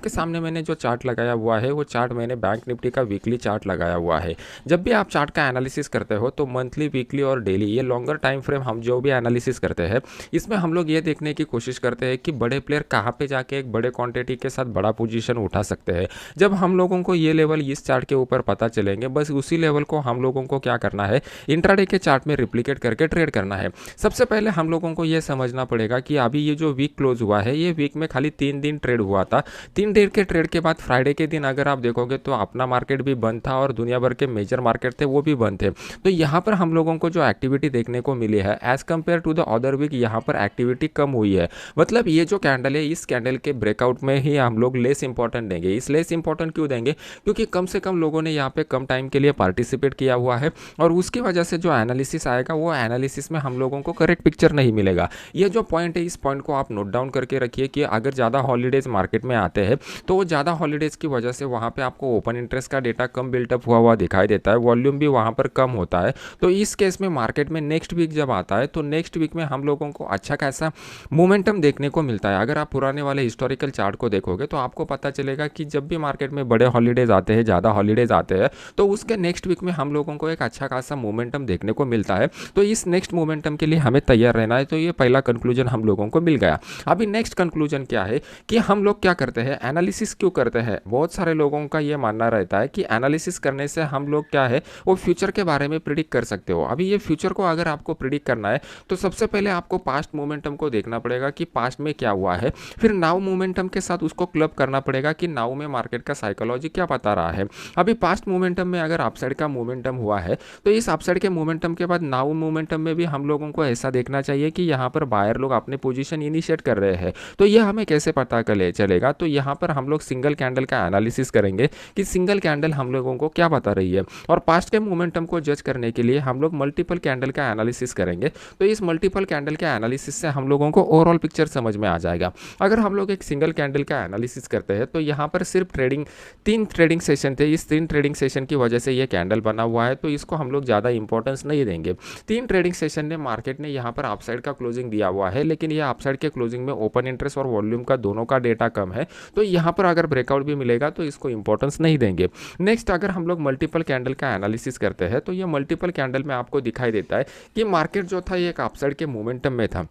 आपके सामने मैंने जो चार्ट लगाया हुआ है वो चार्ट मैंने बैंक निफ्टी का वीकली चार्ट लगाया हुआ है। जब भी आप चार्ट का एनालिसिस करते हो तो मंथली, वीकली और डेली ये लॉन्गर टाइम फ्रेम हम जो भी एनालिसिस करते हैं इसमें हम लोग ये देखने की कोशिश करते हैं कि बड़े प्लेयर कहाँ पे जाके एक बड़े क्वांटिटी के साथ बड़ा पोजीशन उठा सकते हैं। जब हम लोगों को ये लेवल इस चार्ट के ऊपर पता चलेंगे, बस उसी लेवल को हम लोगों को क्या करना है, इंट्राडे के चार्ट में रिप्लिकेट करके ट्रेड करना है। सबसे पहले हम लोगों को ये समझना पड़ेगा कि अभी ये जो वीक क्लोज हुआ है ये वीक में खाली 3 दिन ट्रेड हुआ था। 3 दिन के ट्रेड के बाद फ्राइडे के दिन अगर आप देखोगे तो अपना मार्केट भी बंद था और दुनिया भर के मेजर मार्केट थे वो भी बंद थे। तो यहाँ पर हम लोगों को जो एक्टिविटी देखने को मिली है as compare to the other week, यहाँ पर एक्टिविटी कम हुई है। मतलब ये जो कैंडल है इस कैंडल के ब्रेकआउट में ही हम लोग लेस इंपॉर्टेंट देंगे। इस लेस इंपॉर्टेंट क्यों देंगे? क्योंकि कम से कम लोगों ने यहाँ पे कम टाइम के लिए पार्टिसिपेट किया हुआ है और उसकी वजह से जो एनालिसिस आएगा वो एनालिसिस में हम लोगों को करेक्ट पिक्चर नहीं मिलेगा। ये जो पॉइंट है इस पॉइंट को आप नोट डाउन करके रखिए कि अगर ज़्यादा हॉलीडेज मार्केट में आते हैं तो वो ज़्यादा हॉलीडेज की वजह से वहाँ पे आपको ओपन इंटरेस्ट का डेटा कम बिल्टअप हुआ दिखाई देता है, वॉल्यूम भी वहाँ पर कम होता है। तो इस केस में मार्केट में नेक्स्ट वीक जब आता है तो नेक्स्ट वीक में हम लोगों को अच्छा खासा मोमेंटम देखने को मिलता है। अगर आप पुराने वाले हिस्टोरिकल चार्ट को देखोगे तो आपको पता चलेगा कि जब भी मार्केट में बड़े हॉलीडेज आते हैं, ज़्यादा हॉलीडेज आते हैं, तो उसके नेक्स्ट वीक में हम लोगों को एक अच्छा खासा मोमेंटम देखने को मिलता है। तो इस नेक्स्ट मोमेंटम के लिए हमें तैयार रहना है। तो ये पहला कंक्लूजन हम लोगों को मिल गया। अभी नेक्स्ट कंक्लूजन क्या है कि हम लोग क्या करते हैं, एनालिसिस क्यों करते हैं। बहुत सारे लोगों का ये मानना रहता है कि एनालिसिस करने से हम लोग क्या है वो फ्यूचर के बारे में प्रिडिक्ट कर सकते हो। अभी ये फ्यूचर को अगर आपको प्रिडिक्ट करना है तो सबसे पहले आपको पास्ट मोमेंटम को देखना पड़ेगा कि पास्ट में क्या हुआ है, फिर नाउ मोमेंटम के साथ उसको क्लब करना पड़ेगा कि नाउ में मार्केट का साइकोलॉजी क्या बता रहा है। अभी पास्ट मोमेंटम में अगर अपसाइड का मोमेंटम हुआ है तो इस अपसाइड के मोमेंटम के बाद नाउ मोमेंटम में भी हम लोगों को ऐसा देखना चाहिए कि यहाँ पर बायर लोग अपने पोजीशन इनिशिएट कर रहे हैं। तो ये हमें कैसे पता चलेगा? तो यहाँ पर हम लोग सिंगल कैंडल का एनालिसिस करेंगे कि सिंगल कैंडल हम लोगों को क्या बता रही है, और पास्ट के मोमेंटम को जज करने के लिए हम लोग मल्टीपल कैंडल का एनालिसिस करेंगे। तो इस मल्टीपल कैंडल के एनालिसिस से हम लोगों को ओवरऑल पिक्चर समझ में आ जाएगा। अगर हम लोग एक सिंगल कैंडल का एनालिसिस करते हैं तो यहाँ पर सिर्फ तीन ट्रेडिंग सेशन थे। इस 3 ट्रेडिंग सेशन की वजह से ये कैंडल बना हुआ है, तो इसको हम लोग ज़्यादा इंपॉर्टेंस नहीं देंगे। 3 ट्रेडिंग सेशन ने मार्केट ने यहाँ पर अपसाइड का क्लोजिंग दिया हुआ है, लेकिन यह अपसाइड के क्लोजिंग में ओपन इंटरेस्ट और वॉल्यूम का दोनों का डेटा कम है। तो यहाँ पर अगर ब्रेकआउट भी मिलेगा तो इसको इंपॉर्टेंस नहीं देंगे। नेक्स्ट अगर हम लोग मल्टीपल कैंडल का एनालिसिस करते हैं तो ये मल्टीपल कैंडल में आपको दिखाई देता है कि मार्केट जो था ये एक अपसाइड के मोमेंटम में था।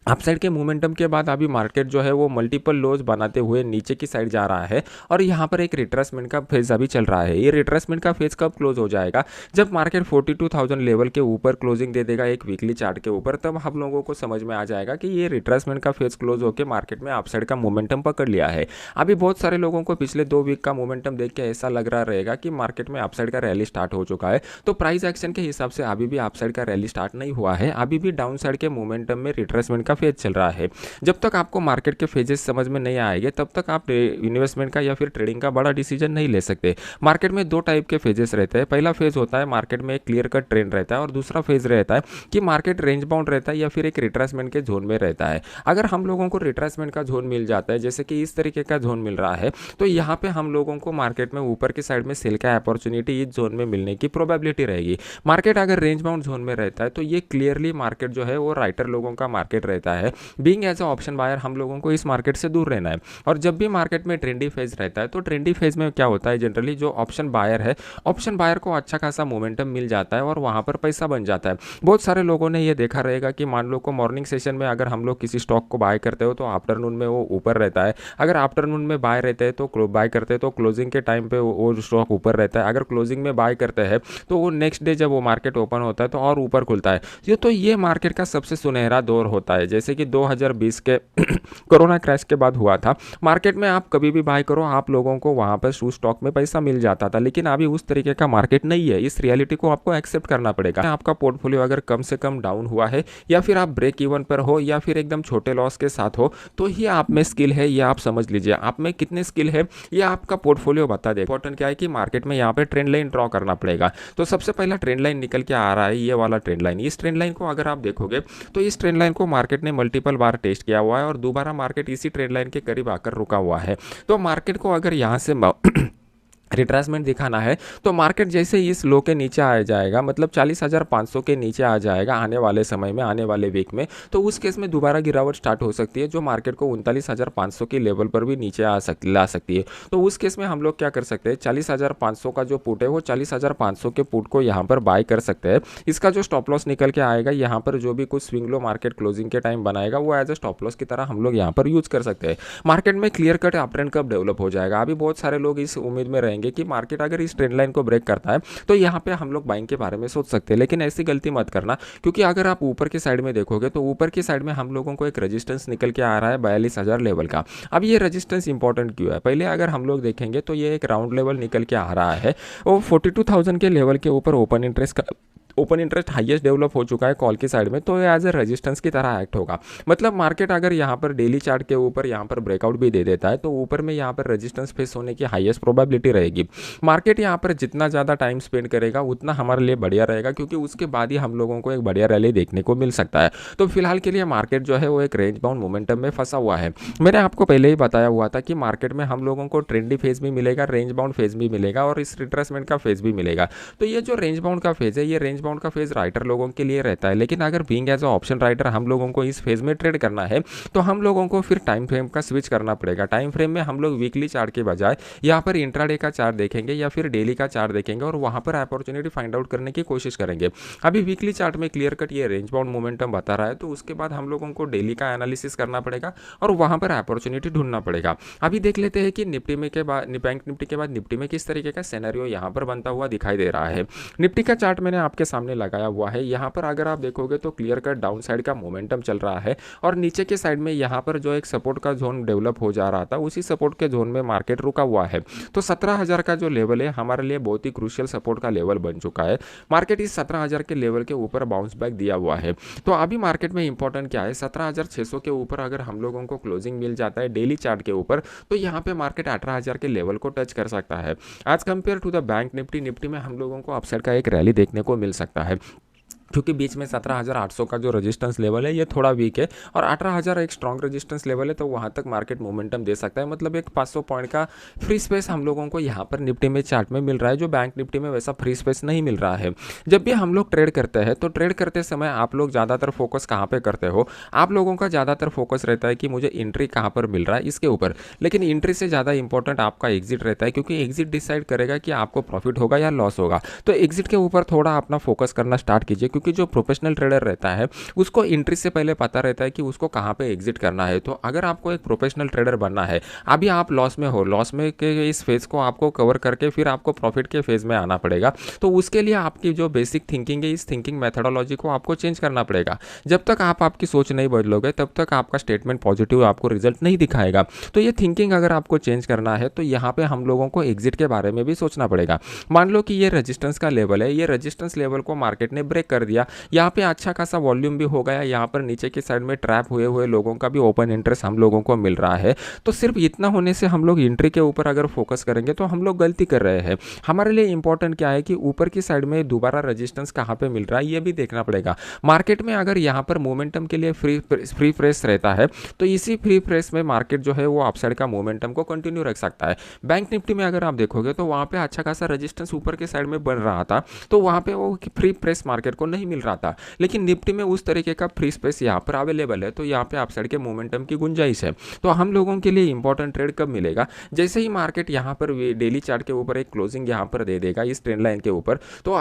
अपसाइड के मोमेंटम के बाद अभी मार्केट जो है वो मल्टीपल लोज बनाते हुए नीचे की साइड जा रहा है और यहाँ पर एक रिट्रेसमेंट का फेज अभी चल रहा है। ये रिट्रेसमेंट का फेज कब क्लोज हो जाएगा? जब मार्केट 42,000 लेवल के ऊपर क्लोजिंग दे देगा एक वीकली चार्ट के ऊपर, तब हम लोगों को समझ में आ जाएगा कि ये रिट्रेसमेंट का फेज क्लोज होकर मार्केट में अपसाइड का मोमेंटम पकड़ लिया है। अभी बहुत सारे लोगों को पिछले 2 वीक का मोमेंटम देख के ऐसा लग रहा रहेगा कि मार्केट में अपसाइड का रैली स्टार्ट हो चुका है। तो प्राइस एक्शन के हिसाब से अभी भी अपसाइड का रैली स्टार्ट नहीं हुआ है, अभी भी डाउन साइड के मोमेंटम में रिट्रेसमेंट का फेज चल रहा है। जब तक आपको मार्केट के फेजेस समझ में नहीं आएंगे तब तक आप इन्वेस्टमेंट का या फिर ट्रेडिंग का बड़ा डिसीजन नहीं ले सकते। मार्केट में 2 टाइप के फेजेस रहते हैं। पहला फेज होता है मार्केट में एक क्लियर कट ट्रेंड रहता है और दूसरा फेज रहता है कि मार्केट रेंज बाउंड रहता है या फिर एक रिट्रेसमेंट के जोन में रहता है। अगर हम लोगों को रिट्रेसमेंट का जोन मिल जाता है, जैसे कि इस तरीके का जोन मिल रहा है, तो यहाँ पे हम लोगों को मार्केट में ऊपर की साइड में सेल का अपॉर्चुनिटी इस जोन में मिलने की प्रोबेबिलिटी रहेगी। मार्केट अगर रेंज बाउंड जोन में रहता है तो ये क्लियरली मार्केट जो है वो राइटर लोगों का मार्केट रहता है। बीइंग एज ऑप्शन बायर हम लोगों को इस मार्केट से दूर रहना है। और जब भी मार्केट में ट्रेंडी फेज रहता है तो ट्रेंडी फेज में क्या होता है, जनरली जो ऑप्शन बायर है, ऑप्शन बायर को अच्छा खासा मोमेंटम मिल जाता है और वहां पर पैसा बन जाता है। बहुत सारे लोगों ने ये देखा रहेगा कि मान लो को मॉर्निंग सेशन में अगर हम लोग किसी स्टॉक को बाय करते हो तो आफ्टरनून में वो ऊपर रहता है। अगर आफ्टरनून में बाय रहते हैं तो बाय करते हैं तो क्लोजिंग के टाइम पे वो स्टॉक ऊपर रहता है। अगर क्लोजिंग में बाय करते हैं तो वो नेक्स्ट डे जब वो मार्केट ओपन होता है तो और ऊपर खुलता है। ये मार्केट का सबसे सुनहरा दौर होता है, जैसे कि 2020 के कोरोना क्रैश के बाद हुआ था। मार्केट में आप कभी भी बाय करो, आप लोगों को वहां पर शू स्टॉक में पैसा मिल जाता था, लेकिन अभी उस तरीके का मार्केट नहीं है। इस रियलिटी को आपको एक्सेप्ट करना पड़ेगा। आपका पोर्टफोलियो अगर कम से कम डाउन हुआ है या फिर आप ब्रेक इवन पर हो या फिर एकदम छोटे लॉस के साथ हो, तो ही आप में स्किल है, ये आप समझ लीजिए। आप में कितने स्किल है ये आपका पोर्टफोलियो बता दे। इंपॉर्टेंट क्या है कि मार्केट में यहाँ पे ट्रेंड लाइन ड्रॉ करना पड़ेगा। तो सबसे पहला ट्रेंड लाइन निकल के आ रहा है, ये वाला ट्रेंड लाइन। इस ट्रेंड लाइन को अगर आप देखोगे तो इस ट्रेंड लाइन को मार्केट ने मल्टीपल बार टेस्ट किया हुआ है और दोबारा मार्केट इसी ट्रेंड लाइन के करीब आकर रुका हुआ है। तो मार्केट को अगर यहाँ से रिट्रेसमेंट दिखाना है, तो मार्केट जैसे ही इस लो के नीचे आ जाएगा, मतलब 40,500 के नीचे आ जाएगा आने वाले समय में, आने वाले वीक में, तो उस केस में दोबारा गिरावट स्टार्ट हो सकती है, जो मार्केट को 39,500 के लेवल पर भी नीचे ला सकती है। तो उस केस में हम लोग क्या कर सकते हैं, 40,500 का जो पुट है वो 40,500 के पुट को यहाँ पर बाय कर सकते हैं। इसका जो स्टॉप लॉस निकल के आएगा, यहाँ पर जो भी कुछ स्विंग लो मार्केट क्लोजिंग के टाइम बनाएगा, वो एज ए स्टॉप लॉस की तरह हम लोग यहाँ पर यूज कर सकते हैं। मार्केट में क्लियर कट अप ट्रेंड कब डेवलप हो जाएगा, अभी बहुत सारे लोग इस उम्मीद में रहेंगे कि मार्केट अगर इस ट्रेंड लाइन को ब्रेक करता है तो यहाँ पे हम लोग बाइंग के बारे में सोच सकते हैं, लेकिन ऐसी गलती मत करना, क्योंकि अगर आप ऊपर की साइड में देखोगे तो ऊपर की साइड में हम लोगों को एक रेजिस्टेंस निकल के आ रहा है 42,000 लेवल का। अब ये रेजिस्टेंस इंपॉर्टेंट क्यों है, पहले अगर हम लोग देखेंगे तो ये एक राउंड लेवल निकल के आ रहा है, वो 42,000 के लेवल के ऊपर ओपन इंटरेस्ट हाईएस्ट डेवलप हो चुका है कॉल की साइड में, तो ये एज ए रेजिस्टेंस की तरह एक्ट होगा। मतलब मार्केट अगर यहाँ पर डेली चार्ट के ऊपर यहाँ पर ब्रेकआउट भी दे देता है तो ऊपर में यहाँ पर रेजिस्टेंस फेस होने की हाईएस्ट प्रोबेबिलिटी रहेगी। मार्केट यहाँ पर जितना ज़्यादा टाइम स्पेंड करेगा उतना हमारे लिए बढ़िया रहेगा, क्योंकि उसके बाद ही हम लोगों को एक बढ़िया रैली देखने को मिल सकता है। तो फिलहाल के लिए मार्केट जो है वो एक रेंज बाउंड मोमेंटम में फंसा हुआ है। मैंने आपको पहले ही बताया हुआ था कि मार्केट में हम लोगों को ट्रेंडी फेज भी मिलेगा, रेंज बाउंड फेज भी मिलेगा और इस रिट्रेसमेंट का फेज भी मिलेगा। तो ये जो रेंज बाउंड का फेज है, ये रेंज बाउंड का फेज राइटर लोगों के लिए रहता है, लेकिन अगर being as a option writer हम लोगों को इस फेज में ट्रेड करना है तो हम लोगों को फिर टाइम फ्रेम का स्विच करना पड़ेगा। टाइम फ्रेम में हम लोग वीकली चार्ट के बजाय यहाँ पर इंट्राडे का चार्ट देखेंगे या फिर डेली का चार्ट देखेंगे और वहां पर अपॉर्चुनिटी फाइंड आउट करने की कोशिश करेंगे। अभी वीकली चार्ट में क्लियर कट ये रेंज बाउंड मोमेंटम बता रहा है, तो उसके बाद हम लोगों को डेली का एनालिसिस करना पड़ेगा और वहां पर अपॉर्चुनिटी ढूंढना पड़ेगा। अभी देख लेते हैं कि निफ्टी में के बाद बैंक निफ्टी के बाद निफ्टी में किस तरीके का सिनेरियो यहाँ पर बनता हुआ दिखाई दे रहा है। निफ्टी का चार्ट मैंने आपके सामने लगाया हुआ है। यहाँ पर अगर आप देखोगे तो क्लियर कट डाउन साइड का मोमेंटम चल रहा है और नीचे के साइड में यहाँ पर जो एक सपोर्ट का जोन डेवलप हो जा रहा था, उसी सपोर्ट के जोन में मार्केट रुका हुआ है। तो 17,000 का जो लेवल है हमारे लिए बहुत ही क्रूशियल सपोर्ट का लेवल बन चुका है। मार्केट इस 17,000 के लेवल के ऊपर बाउंस बैक दिया हुआ है। तो अभी मार्केट में इंपॉर्टेंट क्या है, 17,600 के ऊपर अगर हम लोगों को क्लोजिंग मिल जाता है डेली चार्ट के ऊपर, तो यहाँ पे मार्केट 18,000 के लेवल को टच कर सकता है। आज compare to the bank Nifty में हम लोगों को अपसाइड का एक रैली देखने को मिल सकता है, क्योंकि बीच में 17,800 का जो रेजिस्टेंस लेवल है ये थोड़ा वीक है और 18,000 एक स्ट्रॉन्ग रेजिस्टेंस लेवल है, तो वहाँ तक मार्केट मोमेंटम दे सकता है। मतलब एक 500 पॉइंट का फ्री स्पेस हम लोगों को यहाँ पर निफ्टी में चार्ट में मिल रहा है, जो बैंक निफ्टी में वैसा फ्री स्पेस नहीं मिल रहा है। जब भी हम लोग ट्रेड करते हैं तो ट्रेड करते समय आप लोग ज़्यादातर फोकस कहाँ पर करते हो, आप लोगों का ज़्यादातर फोकस रहता है कि मुझे एंट्री कहाँ पर मिल रहा है इसके ऊपर, लेकिन एंट्री से ज़्यादा इंपॉर्टेंट आपका एग्जिट रहता है, क्योंकि एग्जिट डिसाइड करेगा कि आपको प्रॉफिट होगा या लॉस होगा। तो एग्जिट के ऊपर थोड़ा अपना फोकस करना स्टार्ट कीजिए, क्योंकि जो प्रोफेशनल ट्रेडर रहता है उसको एंट्री से पहले पता रहता है कि उसको कहाँ पे एग्जिट करना है। तो अगर आपको एक प्रोफेशनल ट्रेडर बनना है, अभी आप लॉस में हो, लॉस में के इस फेज को आपको कवर करके फिर आपको प्रॉफिट के फेज में आना पड़ेगा। तो उसके लिए आपकी जो बेसिक थिंकिंग है, इस थिंकिंग मेथडोलॉजी को आपको चेंज करना पड़ेगा। जब तक आप आपकी सोच नहीं बदलोगे तब तक आपका स्टेटमेंट पॉजिटिव आपको रिजल्ट नहीं दिखाएगा। तो ये थिंकिंग अगर आपको चेंज करना है तो यहाँ पे हम लोगों को एग्जिट के बारे में भी सोचना पड़ेगा। मान लो कि ये रेजिस्टेंस का लेवल है, ये रेजिस्टेंस लेवल को मार्केट ने ब्रेक कर दिया, यहाँ पे अच्छा खासा वॉल्यूम भी हो गया, यहाँ पर नीचे की साइड में ट्रैप हुए लोगों का भी ओपन इंटरेस्ट हम लोगों को मिल रहा है। तो सिर्फ इतना होने से हम लोग एंट्री के ऊपर अगर फोकस करेंगे तो हम लोग गलती कर रहे हैं। हमारे लिए इंपॉर्टेंट क्या है कि ऊपर की साइड में दोबारा रेजिस्टेंस कहाँ पे मिल रहा है ये भी देखना पड़ेगा। मार्केट में अगर यहाँ पर मोमेंटम के लिए फ्री प्रेस रहता है तो इसी फ्री प्रेस में मार्केट जो है वो अपसाइड का मोमेंटम को कंटिन्यू रख सकता है। बैंक निफ्टी में अगर आप देखोगे तो वहाँ पे अच्छा खासा रेजिस्टेंस ऊपर के साइड में बन रहा था, तो वहाँ पे वो फ्री प्रेस मार्केट को नहीं मिल रहा था, लेकिन निफ्टी में उस तरीके का फ्री स्पेस यहाँ पर अवेलेबल है, तो यहाँ पे अपसाइड के मोमेंटम की गुंजाइश है। तो हम लोगों के लिए इंपॉर्टेंट ट्रेड कब मिलेगा, जैसे ही मार्केट यहाँ पर डेली चार्ट के ऊपर एक क्लोजिंग यहाँ पर दे देगा इस ट्रेंड लाइन के ऊपर, तो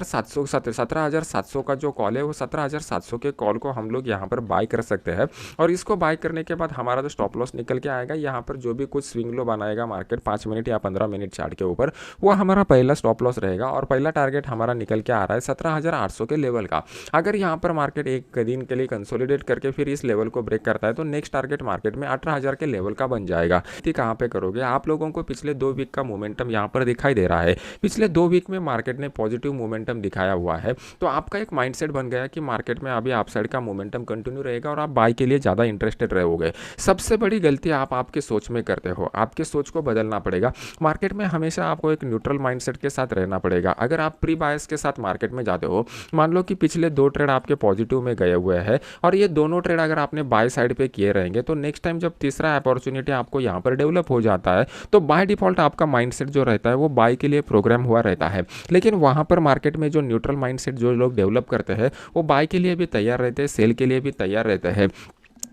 17,700 का जो कॉल है वो 17,700 के कॉल को हम लोग यहाँ पर बाय कर सकते हैं। और इसको बाय करने के बाद हमारा जो स्टॉप लॉस निकल के आएगा, यहाँ पर जो भी कुछ स्विंग लो बनाएगा मार्केट 5 मिनट या 15 मिनट चार्ट के ऊपर, वो हमारा पहला स्टॉप लॉस रहेगा। और पहला टारगेट हमारा निकल के आ रहा है 17,800 के लेवल का। अगर यहाँ पर मार्केट एक दिन के लिए कंसोलिडेट करके फिर इस लेवल को ब्रेक करता है तो नेक्स्ट टारगेट मार्केट में 18,000 के लेवल का बन जाएगा। कहाँ पे करोगे, आप लोगों को पिछले 2 वीक का मोमेंटम यहाँ पर दिखाई दे रहा है। पिछले 2 वीक में मार्केट ने पॉजिटिव मोमेंटम दिखाया हुआ है, तो आपका एक माइंडसेट बन गया कि मार्केट में अभी अपसाइड का मोमेंटम कंटिन्यू रहेगा और आप बाय के लिए ज़्यादा इंटरेस्टेड रहोगे। सबसे बड़ी गलती आप आपके सोच में करते हो, आपके सोच को बदलना पड़ेगा। मार्केट में हमेशा आपको एक न्यूट्रल माइंडसेट के साथ रहना पड़ेगा। अगर आप प्री बायस के साथ मार्केट में जाते हो, मान लो कि पिछले 2 ट्रेड आपके पॉजिटिव में गए हुए हैं और ये दोनों ट्रेड अगर आपने बाय साइड पे किए रहेंगे, तो नेक्स्ट टाइम जब तीसरा अपॉर्चुनिटी आपको यहाँ पर डेवलप हो जाता है, तो बाय डिफ़ॉल्ट आपका माइंडसेट जो रहता है वो बाय के लिए प्रोग्राम हुआ रहता है। लेकिन वहाँ पर मार्केट में जो न्यूट्रल माइंडसेट जो लोग डेवलप करते हैं, वो बाय के लिए भी तैयार रहते हैं, सेल के लिए भी तैयार रहते हैं।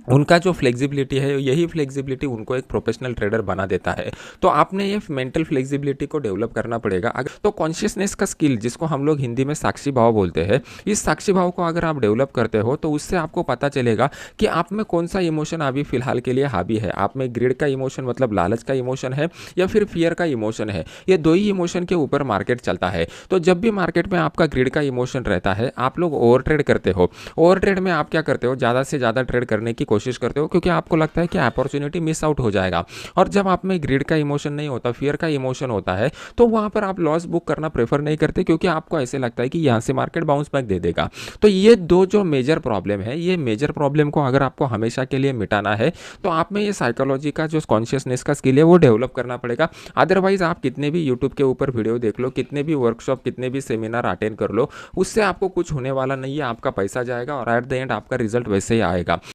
उनका जो फ्लेक्सिबिलिटी है, यही फ्लेक्सिबिलिटी उनको एक प्रोफेशनल ट्रेडर बना देता है। तो आपने ये मेंटल फ्लेक्सिबिलिटी को डेवलप करना पड़ेगा। अगर तो कॉन्शियसनेस का स्किल, जिसको हम लोग हिंदी में साक्षी भाव बोलते हैं, इस साक्षी भाव को अगर आप डेवलप करते हो तो उससे आपको पता चलेगा कि आप में कौन सा इमोशन अभी फिलहाल के लिए हावी है। आप में ग्रीड का इमोशन मतलब लालच का इमोशन है या फिर फियर का इमोशन है। ये दो ही इमोशन के ऊपर मार्केट चलता है। तो जब भी मार्केट में आपका ग्रीड का इमोशन रहता है, आप लोग ओवर ट्रेड करते हो। ओवर ट्रेड में आप क्या करते हो, ज़्यादा से ज़्यादा ट्रेड करने की कोशिश करते हो, क्योंकि आपको लगता है कि अपॉर्चुनिटी मिस आउट हो जाएगा। और जब आप में ग्रीड का इमोशन नहीं होता, फियर का इमोशन होता है, तो वहां पर आप लॉस बुक करना प्रेफर नहीं करते, क्योंकि आपको ऐसे लगता है कि यहां से मार्केट बाउंस बैक दे देगा। तो ये दो जो मेजर प्रॉब्लम है, ये मेजर प्रॉब्लम को अगर आपको हमेशा के लिए मिटाना है, तो आप में ये साइकोलॉजी का जो कॉन्शियसनेस का स्किल है वो डेवलप करना पड़ेगा। अदरवाइज आप कितने भी यूट्यूब के ऊपर वीडियो देख लो, कितने भी वर्कशॉप, कितने भी सेमिनार अटेंड कर लो, उससे आपको कुछ होने वाला नहीं है। आपका पैसा जाएगा और एट द एंड आपका रिजल्ट वैसे ही आएगा।